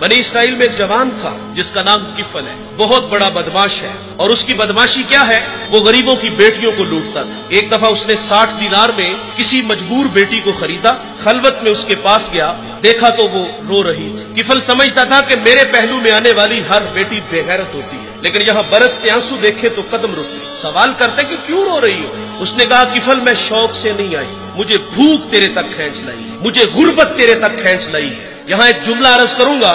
बनी इसराइल में एक जवान था जिसका नाम किफल है, बहुत बड़ा बदमाश है। और उसकी बदमाशी क्या है, वो गरीबों की बेटियों को लूटता था। एक दफा उसने 60 दिनार में किसी मजबूर बेटी को खरीदा, खलवत में उसके पास गया, देखा तो वो रो रही थी। किफल समझता था कि मेरे पहलू में आने वाली हर बेटी बेगैरत होती है, लेकिन यहाँ बरसते आंसू देखे तो कदम रुकते। सवाल करते कि क्यों रो रही हो? उसने कहा किफल मैं शौक से नहीं आई, मुझे भूख तेरे तक खींच लाई है, मुझे गुर्बत तेरे तक खींच लाई है। यहाँ एक जुमला अर्ज करूंगा,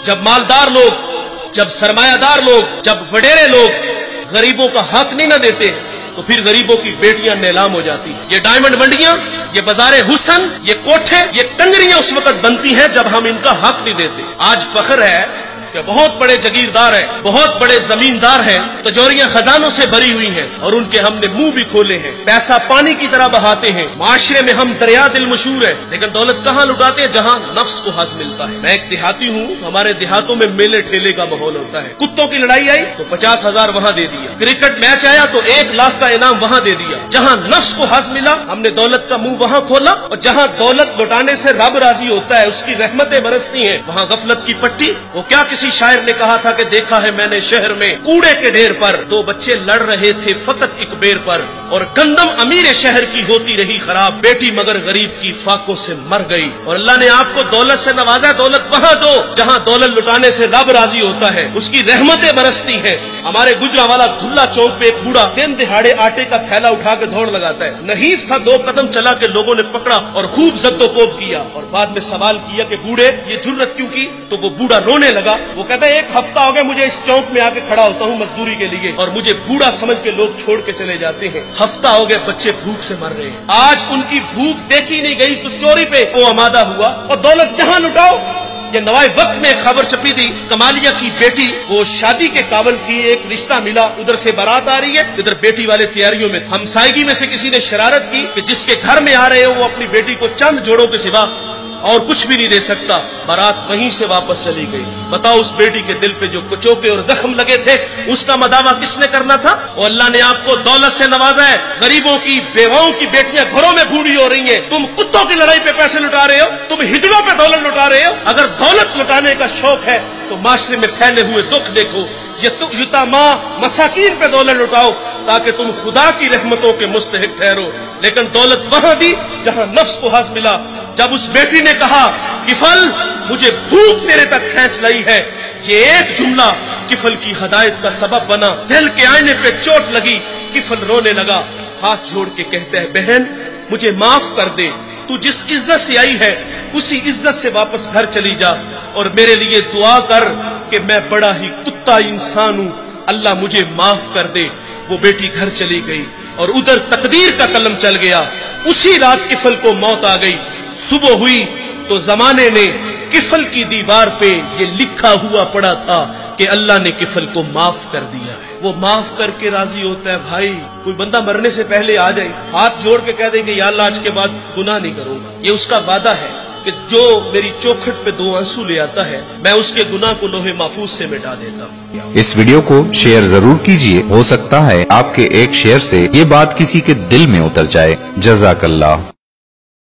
जब मालदार लोग, जब सरमायादार लोग, जब वडेरे लोग गरीबों का हक नहीं न देते तो फिर गरीबों की बेटियां नीलाम हो जाती हैं। ये डायमंड मंडियां, ये बाजारे हुसन, ये कोठे, ये कंगरियां उस वक्त बनती हैं जब हम इनका हक नहीं देते। आज फख्र है कि बहुत बड़े जगीरदार हैं, बहुत बड़े जमींदार हैं, तिजोरियां खजानों से भरी हुई हैं और उनके हमने मुंह भी खोले हैं, पैसा पानी की तरह बहाते हैं। माशरे में हम दरिया दिल मशहूर है, लेकिन दौलत कहाँ लुटाते हैं? जहाँ नफ्स को हज मिलता है। मैं एक देहाती हूँ, हमारे देहातों में मेले ठेले का माहौल होता है। कुत्तों की लड़ाई आई तो 50,000 वहाँ दे दिया, क्रिकेट मैच आया तो 1 लाख का इनाम वहाँ दे दिया। जहाँ नफ्स को हज मिला हमने दौलत का मुंह वहाँ खोला, और जहाँ दौलत लुटाने से रब राजी होता है, उसकी रहमतें बरसती हैं, वहाँ गफलत की पट्टी। वो क्या किसी शायर ने कहा था कि देखा है मैंने शहर में कूड़े के ढेर पर 2 बच्चे लड़ रहे थे फकत एक बेर पर, और गंदम अमीर शहर की होती रही खराब, बेटी मगर गरीब की फाकों से मर गई। और अल्लाह ने आपको दौलत से नवाजा, दौलत वहाँ दो जहाँ दौलत लुटाने से रब राजी होता है, उसकी रहमतें बरसती हैं। हमारे गुजरावाला धुल्ला चौक पे एक बूढ़ा दिन दिहाड़े आटे का थैला उठा के दौड़ लगाता है। नहीफ था, 2 कदम चला के लोगों ने पकड़ा और खूब जद्दोकोब किया, और बाद में सवाल किया कि बूढ़े ये जुर्रत क्यों की? तो वो बूढ़ा रोने लगा। वो कहता है 1 हफ्ता हो गया मुझे इस चौक में आके खड़ा होता हूँ मजदूरी के लिए, और मुझे बूढ़ा समझ के लोग छोड़ के चले जाते हैं। हफ्ता हो गया बच्चे भूख से मर रहे हैं। आज उनकी भूख देखी नहीं गई तो चोरी पे वो आमादा हुआ, और दौलत जहाँ लुटाओ। ये नवाए वक्त में खबर छपी थी, कमालिया की बेटी वो शादी के काबिल थी, एक रिश्ता मिला, उधर से बारात आ रही है, इधर बेटी वाले तैयारियों में। हमसायगी में से किसी ने शरारत की कि जिसके घर में आ रहे हो वो अपनी बेटी को चंद जोड़ों के सिवा और कुछ भी नहीं दे सकता। बारात वहीं से वापस चली गई। बताओ उस बेटी के दिल पे जो कुचोके और जख्म लगे थे, उसका मदावा किसने करना था? और अल्लाह ने आपको दौलत से नवाजा है। गरीबों की बेवाओं की बेटियां घरों में बूढ़ी हो रही हैं, तुम कुत्तों की लड़ाई पे पैसे लुटा रहे हो, तुम हिजड़ों पे दौलत लुटा रहे हो। अगर दौलत लुटाने का शौक है तो माशरे में फैले हुए दुख देखो, यतामा मसाकीन पे दौलत लुटाओ ताकि तुम खुदा की रहमतों के मुस्तहिक ठहरो। लेकिन दौलत वहां दी जहां नफ्स को हज मिला। जब उस बेटी ने कहा किफल मुझे भूख तेरे तक खींच लाई है, ये एक जुमला किफल की हदायत का सबब बना। दिल के आईने पे चोट लगी, किफल रोने लगा, हाथ जोड़ के कहता है बहन मुझे माफ कर दे, तू जिस इज्जत से आई है उसी इज्जत से वापस घर चली जा, और मेरे लिए दुआ कर कि मैं बड़ा ही कुत्ता इंसान हूं, अल्लाह मुझे माफ कर दे। वो बेटी घर चली गई और उधर तकदीर का कलम चल गया। उसी रात किफल को मौत आ गई। सुबह हुई तो जमाने ने किफल की दीवार पे ये लिखा हुआ पड़ा था कि अल्लाह ने किफल को माफ कर दिया है। वो माफ करके राजी होता है। भाई कोई बंदा मरने से पहले आ जाए, हाथ जोड़ के कह देंगे या अल्लाह आज के बाद गुनाह नहीं करूंगा, ये उसका वादा है कि जो मेरी चौखट पे 2 आंसू ले आता है मैं उसके गुनाह को लोहे महफूज से मिटा देता हूँ। इस वीडियो को शेयर जरूर कीजिए, हो सकता है आपके एक शेयर से ये बात किसी के दिल में उतर जाए। जज़ाकल्लाह।